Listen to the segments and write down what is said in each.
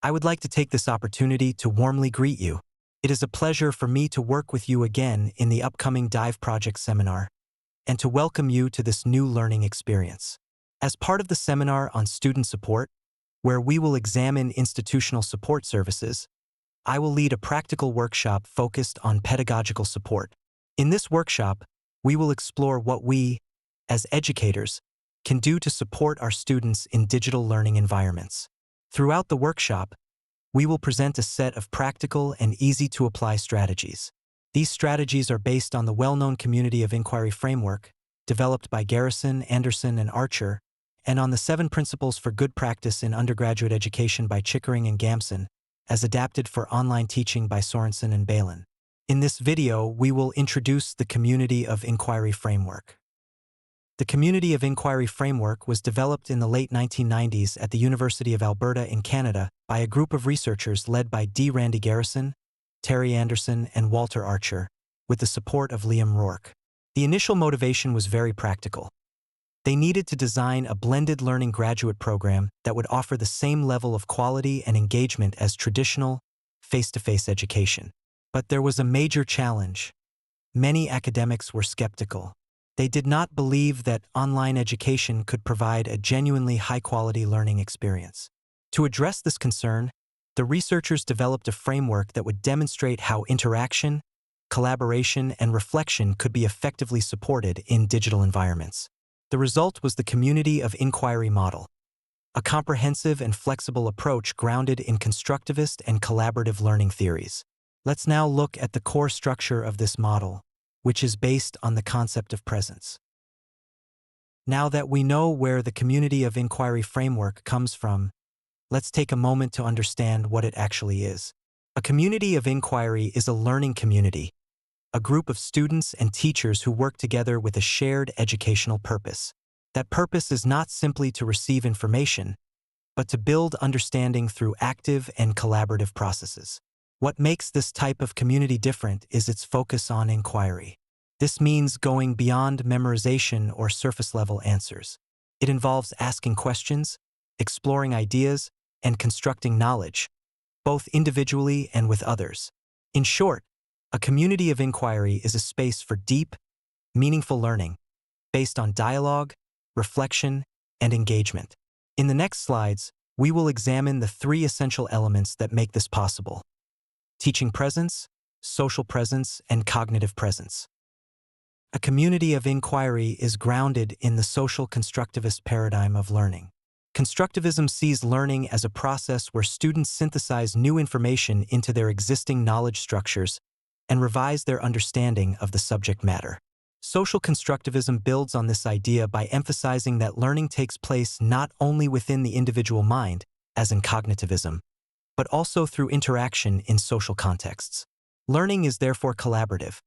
I would like to take this opportunity to warmly greet you. It is a pleasure for me to work with you again in the upcoming Dive Project seminar and to welcome you to this new learning experience. As part of the seminar on student support, where we will examine institutional support services, I will lead a practical workshop focused on pedagogical support. In this workshop, we will explore what we, as educators, can do to support our students in digital learning environments. Throughout the workshop, we will present a set of practical and easy-to-apply strategies. These strategies are based on the well-known Community of Inquiry framework, developed by Garrison, Anderson, and Archer, and on the 7 Principles for Good Practice in Undergraduate Education by Chickering and Gamson, as adapted for online teaching by Sorensen and Balin. In this video, we will introduce the Community of Inquiry framework. The Community of Inquiry framework was developed in the late 1990s at the University of Alberta in Canada by a group of researchers led by D. Randy Garrison, Terry Anderson, and Walter Archer, with the support of Liam Rourke. The initial motivation was very practical. They needed to design a blended learning graduate program that would offer the same level of quality and engagement as traditional, face-to-face education. But there was a major challenge. Many academics were skeptical. They did not believe that online education could provide a genuinely high-quality learning experience. To address this concern, the researchers developed a framework that would demonstrate how interaction, collaboration, and reflection could be effectively supported in digital environments. The result was the Community of Inquiry model, a comprehensive and flexible approach grounded in constructivist and collaborative learning theories. Let's now look at the core structure of this model, which is based on the concept of presence. Now that we know where the Community of Inquiry framework comes from, let's take a moment to understand what it actually is. A community of inquiry is a learning community, a group of students and teachers who work together with a shared educational purpose. That purpose is not simply to receive information, but to build understanding through active and collaborative processes. What makes this type of community different is its focus on inquiry. This means going beyond memorization or surface-level answers. It involves asking questions, exploring ideas, and constructing knowledge, both individually and with others. In short, a community of inquiry is a space for deep, meaningful learning, based on dialogue, reflection, and engagement. In the next slides, we will examine the 3 essential elements that make this possible: teaching presence, social presence, and cognitive presence. A community of inquiry is grounded in the social constructivist paradigm of learning. Constructivism sees learning as a process where students synthesize new information into their existing knowledge structures and revise their understanding of the subject matter. Social constructivism builds on this idea by emphasizing that learning takes place not only within the individual mind, as in cognitivism, but also through interaction in social contexts. Learning is therefore collaborative.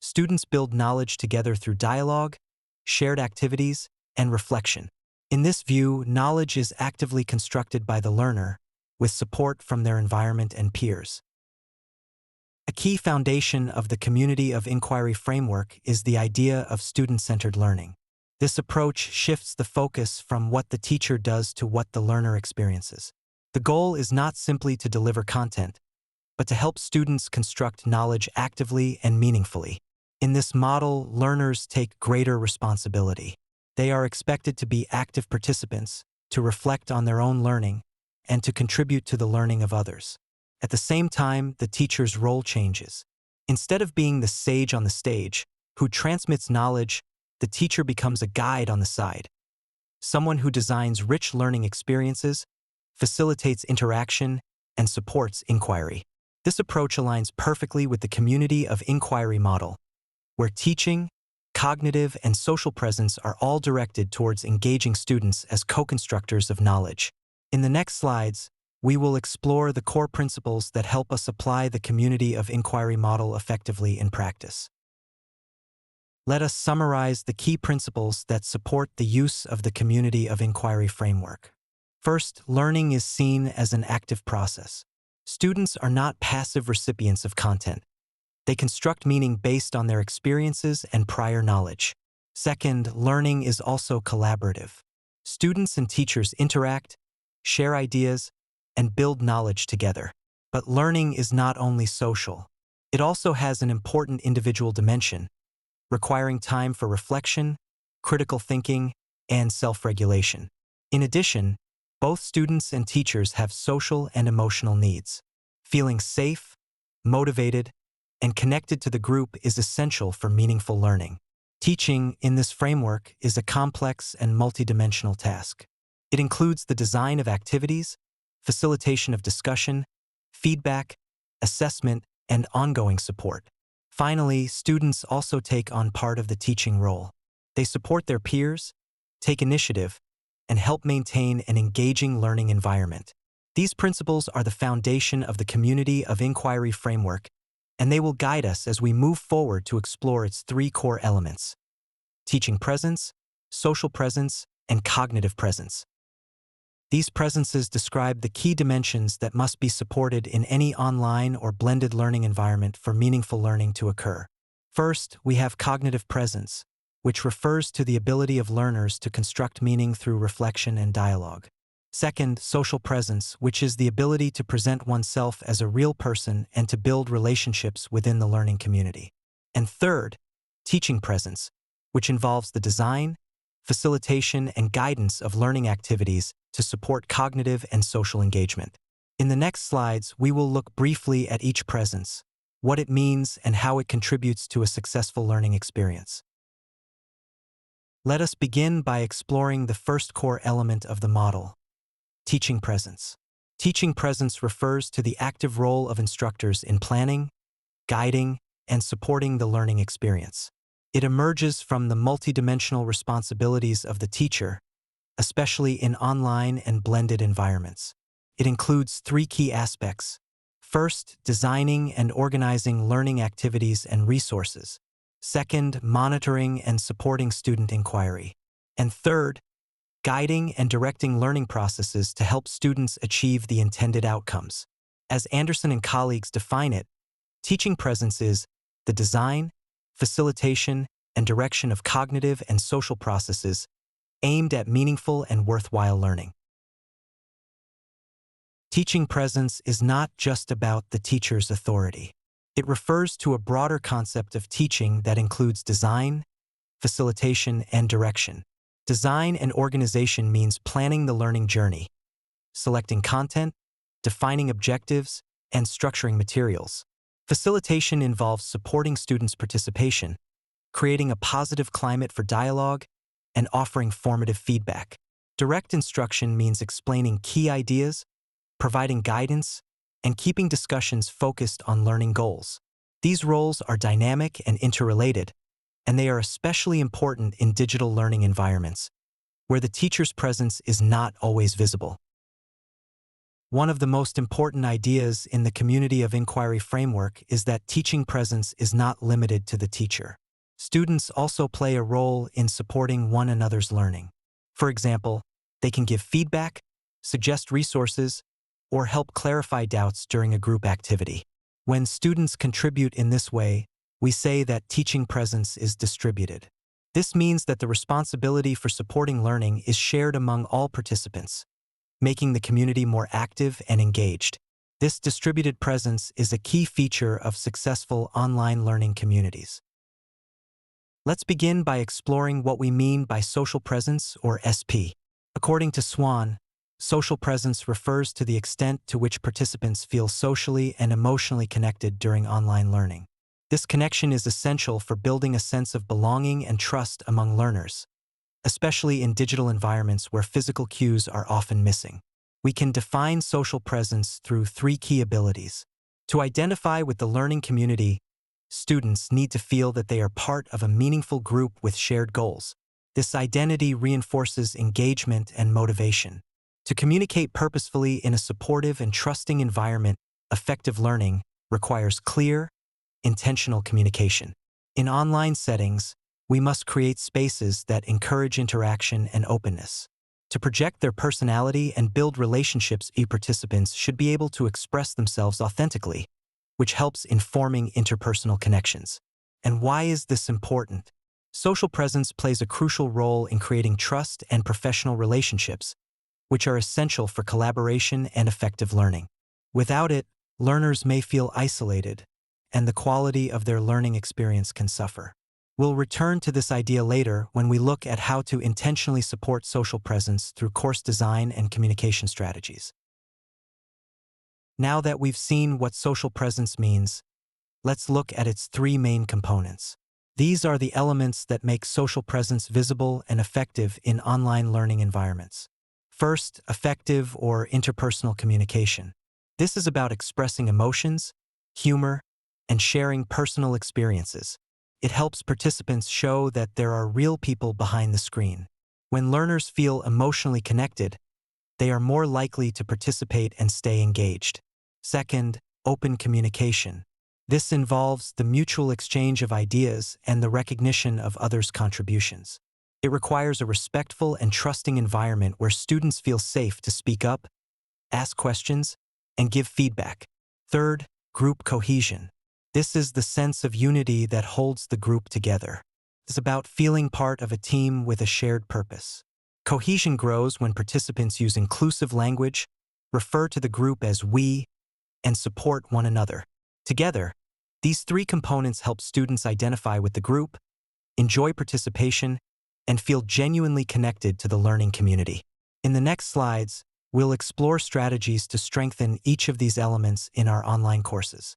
Students build knowledge together through dialogue, shared activities, and reflection. In this view, knowledge is actively constructed by the learner, with support from their environment and peers. A key foundation of the Community of Inquiry framework is the idea of student-centered learning. This approach shifts the focus from what the teacher does to what the learner experiences. The goal is not simply to deliver content, but to help students construct knowledge actively and meaningfully. In this model, learners take greater responsibility. They are expected to be active participants, to reflect on their own learning, and to contribute to the learning of others. At the same time, the teacher's role changes. Instead of being the sage on the stage, who transmits knowledge, the teacher becomes a guide on the side, someone who designs rich learning experiences, facilitates interaction, and supports inquiry. This approach aligns perfectly with the Community of Inquiry model, where teaching, cognitive, and social presence are all directed towards engaging students as co-constructors of knowledge. In the next slides, we will explore the core principles that help us apply the Community of Inquiry model effectively in practice. Let us summarize the key principles that support the use of the Community of Inquiry framework. First, learning is seen as an active process. Students are not passive recipients of content. They construct meaning based on their experiences and prior knowledge. Second, learning is also collaborative. Students and teachers interact, share ideas, and build knowledge together. But learning is not only social. It also has an important individual dimension, requiring time for reflection, critical thinking, and self-regulation. In addition, both students and teachers have social and emotional needs. Feeling safe, motivated, and connected to the group is essential for meaningful learning. Teaching in this framework is a complex and multidimensional task. It includes the design of activities, facilitation of discussion, feedback, assessment, and ongoing support. Finally, students also take on part of the teaching role. They support their peers, take initiative, and help maintain an engaging learning environment. These principles are the foundation of the Community of Inquiry framework, and they will guide us as we move forward to explore its three core elements: teaching presence, social presence, and cognitive presence. These presences describe the key dimensions that must be supported in any online or blended learning environment for meaningful learning to occur. First, we have cognitive presence, which refers to the ability of learners to construct meaning through reflection and dialogue. Second, social presence, which is the ability to present oneself as a real person and to build relationships within the learning community. And third, teaching presence, which involves the design, facilitation, and guidance of learning activities to support cognitive and social engagement. In the next slides, we will look briefly at each presence, what it means, and how it contributes to a successful learning experience. Let us begin by exploring the first core element of the model: teaching presence. Teaching presence refers to the active role of instructors in planning, guiding, and supporting the learning experience. It emerges from the multidimensional responsibilities of the teacher, especially in online and blended environments. It includes three key aspects. First, designing and organizing learning activities and resources. Second, monitoring and supporting student inquiry. And third, guiding and directing learning processes to help students achieve the intended outcomes. As Anderson and colleagues define it, teaching presence is the design, facilitation, and direction of cognitive and social processes aimed at meaningful and worthwhile learning. Teaching presence is not just about the teacher's authority. It refers to a broader concept of teaching that includes design, facilitation, and direction. Design and organization means planning the learning journey, selecting content, defining objectives, and structuring materials. Facilitation involves supporting students' participation, creating a positive climate for dialogue, and offering formative feedback. Direct instruction means explaining key ideas, providing guidance, and keeping discussions focused on learning goals. These roles are dynamic and interrelated, and they are especially important in digital learning environments, where the teacher's presence is not always visible. One of the most important ideas in the Community of Inquiry framework is that teaching presence is not limited to the teacher. Students also play a role in supporting one another's learning. For example, they can give feedback, suggest resources, or help clarify doubts during a group activity. When students contribute in this way, we say that teaching presence is distributed. This means that the responsibility for supporting learning is shared among all participants, making the community more active and engaged. This distributed presence is a key feature of successful online learning communities. Let's begin by exploring what we mean by social presence, or SP. According to Swan, social presence refers to the extent to which participants feel socially and emotionally connected during online learning. This connection is essential for building a sense of belonging and trust among learners, especially in digital environments where physical cues are often missing. We can define social presence through three key abilities. To identify with the learning community, students need to feel that they are part of a meaningful group with shared goals. This identity reinforces engagement and motivation. To communicate purposefully in a supportive and trusting environment, effective learning requires clear, intentional communication. In online settings, we must create spaces that encourage interaction and openness. To project their personality and build relationships, participants should be able to express themselves authentically, which helps in forming interpersonal connections. And why is this important? Social presence plays a crucial role in creating trust and professional relationships, which are essential for collaboration and effective learning. Without it, learners may feel isolated, and the quality of their learning experience can suffer. We'll return to this idea later when we look at how to intentionally support social presence through course design and communication strategies. Now that we've seen what social presence means, let's look at its three main components. These are the elements that make social presence visible and effective in online learning environments. First, effective or interpersonal communication. This is about expressing emotions, humor, and sharing personal experiences. It helps participants show that there are real people behind the screen. When learners feel emotionally connected, they are more likely to participate and stay engaged. Second, open communication. This involves the mutual exchange of ideas and the recognition of others' contributions. It requires a respectful and trusting environment where students feel safe to speak up, ask questions, and give feedback. Third, group cohesion. This is the sense of unity that holds the group together. It's about feeling part of a team with a shared purpose. Cohesion grows when participants use inclusive language, refer to the group as we, and support one another. Together, these three components help students identify with the group, enjoy participation, and feel genuinely connected to the learning community. In the next slides, we'll explore strategies to strengthen each of these elements in our online courses.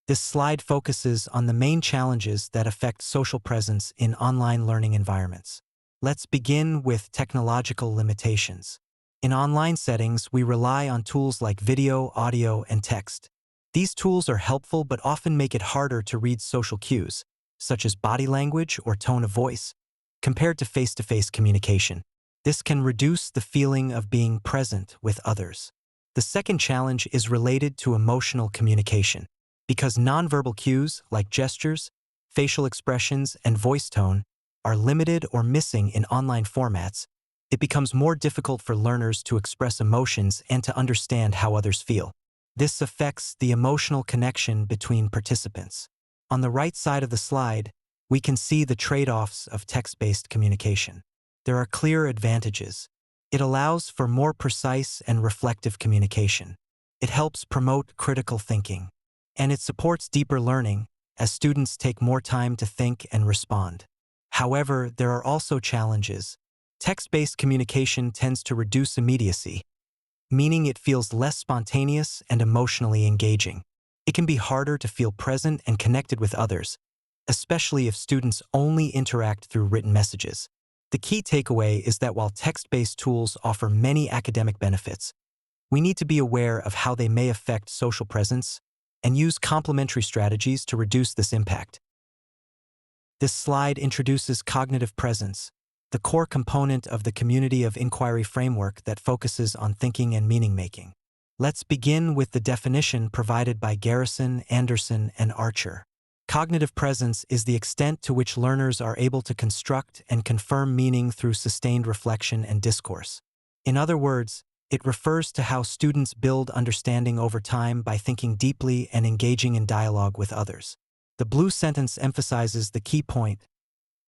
This slide focuses on the main challenges that affect social presence in online learning environments. Let's begin with technological limitations. In online settings, we rely on tools like video, audio, and text. These tools are helpful but often make it harder to read social cues, such as body language or tone of voice, compared to face-to-face communication. This can reduce the feeling of being present with others. The second challenge is related to emotional communication. Because nonverbal cues like gestures, facial expressions, and voice tone are limited or missing in online formats, it becomes more difficult for learners to express emotions and to understand how others feel. This affects the emotional connection between participants. On the right side of the slide, we can see the trade-offs of text-based communication. There are clear advantages. It allows for more precise and reflective communication. It helps promote critical thinking. And it supports deeper learning as students take more time to think and respond. However, there are also challenges. Text-based communication tends to reduce immediacy, meaning it feels less spontaneous and emotionally engaging. It can be harder to feel present and connected with others, especially if students only interact through written messages. The key takeaway is that while text-based tools offer many academic benefits, we need to be aware of how they may affect social presence and use complementary strategies to reduce this impact. This slide introduces cognitive presence, the core component of the community of inquiry framework that focuses on thinking and meaning-making. Let's begin with the definition provided by Garrison, Anderson, and Archer. Cognitive presence is the extent to which learners are able to construct and confirm meaning through sustained reflection and discourse. In other words, it refers to how students build understanding over time by thinking deeply and engaging in dialogue with others. The blue sentence emphasizes the key point.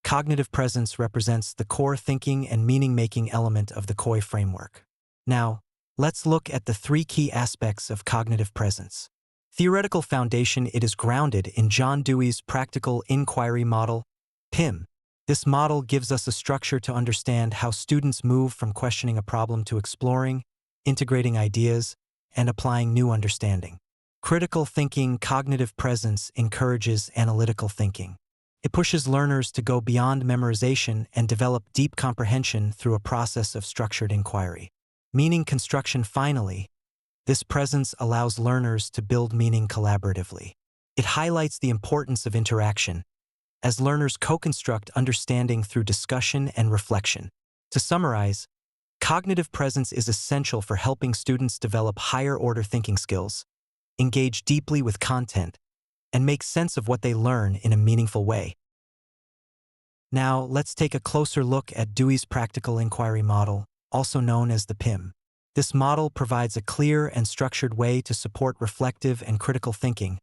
Cognitive presence represents the core thinking and meaning-making element of the COI framework. Now, let's look at the three key aspects of cognitive presence. Theoretical foundation: it is grounded in John Dewey's practical inquiry model, PIM. This model gives us a structure to understand how students move from questioning a problem to exploring, integrating ideas, and applying new understanding. Critical thinking: cognitive presence encourages analytical thinking. It pushes learners to go beyond memorization and develop deep comprehension through a process of structured inquiry. Meaning construction: finally, this presence allows learners to build meaning collaboratively. It highlights the importance of interaction, as learners co-construct understanding through discussion and reflection. To summarize, cognitive presence is essential for helping students develop higher-order thinking skills, engage deeply with content, and make sense of what they learn in a meaningful way. Now, let's take a closer look at Dewey's practical inquiry model, also known as the PIM. This model provides a clear and structured way to support reflective and critical thinking,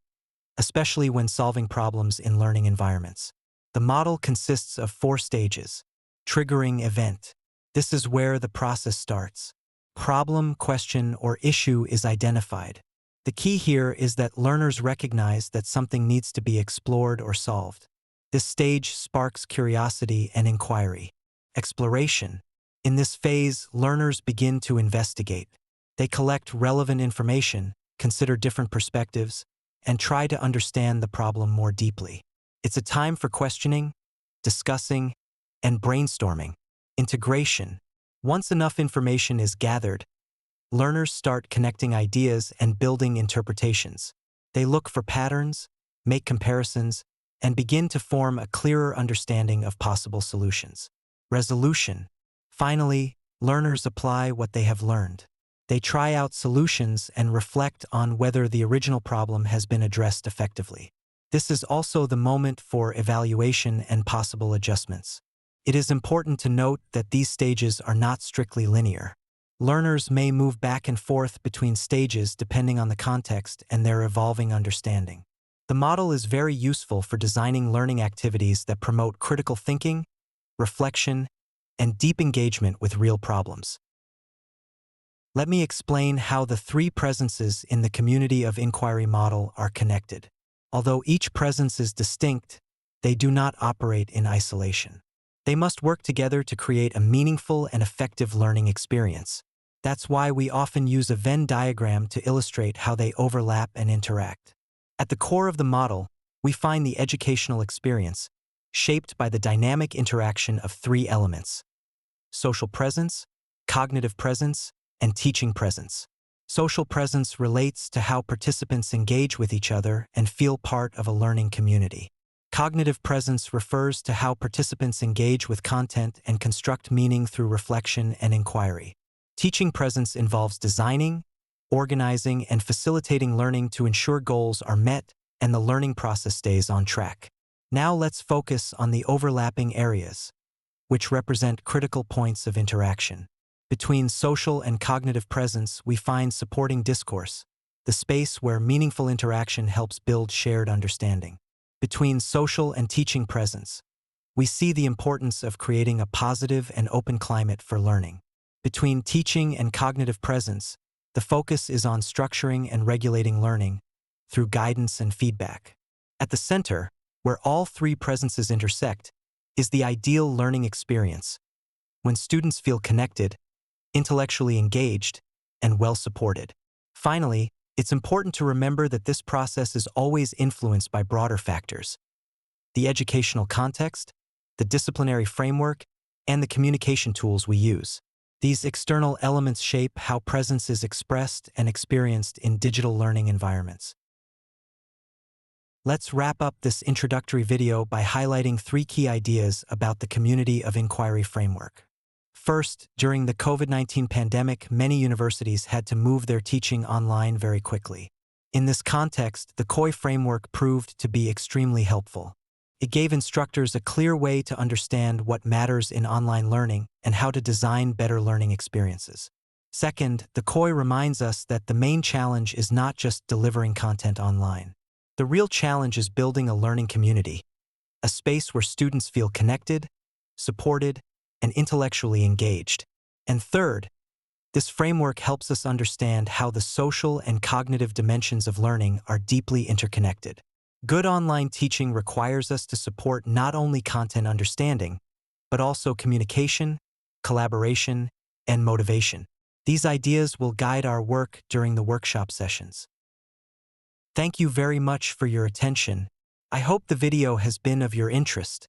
especially when solving problems in learning environments. The model consists of 4 stages. Triggering event. This is where the process starts. Problem, question, or issue is identified. The key here is that learners recognize that something needs to be explored or solved. This stage sparks curiosity and inquiry. Exploration. In this phase, learners begin to investigate. They collect relevant information, consider different perspectives, and try to understand the problem more deeply. It's a time for questioning, discussing, and brainstorming. Integration. Once enough information is gathered, learners start connecting ideas and building interpretations. They look for patterns, make comparisons, and begin to form a clearer understanding of possible solutions. Resolution. Finally, learners apply what they have learned. They try out solutions and reflect on whether the original problem has been addressed effectively. This is also the moment for evaluation and possible adjustments. It is important to note that these stages are not strictly linear. Learners may move back and forth between stages depending on the context and their evolving understanding. The model is very useful for designing learning activities that promote critical thinking, reflection, and deep engagement with real problems. Let me explain how the three presences in the community of inquiry model are connected. Although each presence is distinct, they do not operate in isolation. They must work together to create a meaningful and effective learning experience. That's why we often use a Venn diagram to illustrate how they overlap and interact. At the core of the model, we find the educational experience, shaped by the dynamic interaction of three elements: social presence, cognitive presence, and teaching presence. Social presence relates to how participants engage with each other and feel part of a learning community. Cognitive presence refers to how participants engage with content and construct meaning through reflection and inquiry. Teaching presence involves designing, organizing, and facilitating learning to ensure goals are met and the learning process stays on track. Now let's focus on the overlapping areas, which represent critical points of interaction. Between social and cognitive presence, we find supporting discourse, the space where meaningful interaction helps build shared understanding. Between social and teaching presence, we see the importance of creating a positive and open climate for learning. Between teaching and cognitive presence, the focus is on structuring and regulating learning through guidance and feedback. At the center, where all three presences intersect, is the ideal learning experience, when students feel connected, intellectually engaged, and well-supported. Finally, it's important to remember that this process is always influenced by broader factors: the educational context, the disciplinary framework, and the communication tools we use. These external elements shape how presence is expressed and experienced in digital learning environments. Let's wrap up this introductory video by highlighting three key ideas about the community of inquiry framework. First, during the COVID-19 pandemic, many universities had to move their teaching online very quickly. In this context, the COI framework proved to be extremely helpful. It gave instructors a clear way to understand what matters in online learning and how to design better learning experiences. Second, the COI reminds us that the main challenge is not just delivering content online. The real challenge is building a learning community, a space where students feel connected, supported, and intellectually engaged. And third, this framework helps us understand how the social and cognitive dimensions of learning are deeply interconnected. Good online teaching requires us to support not only content understanding, but also communication, collaboration, and motivation. These ideas will guide our work during the workshop sessions. Thank you very much for your attention. I hope the video has been of your interest.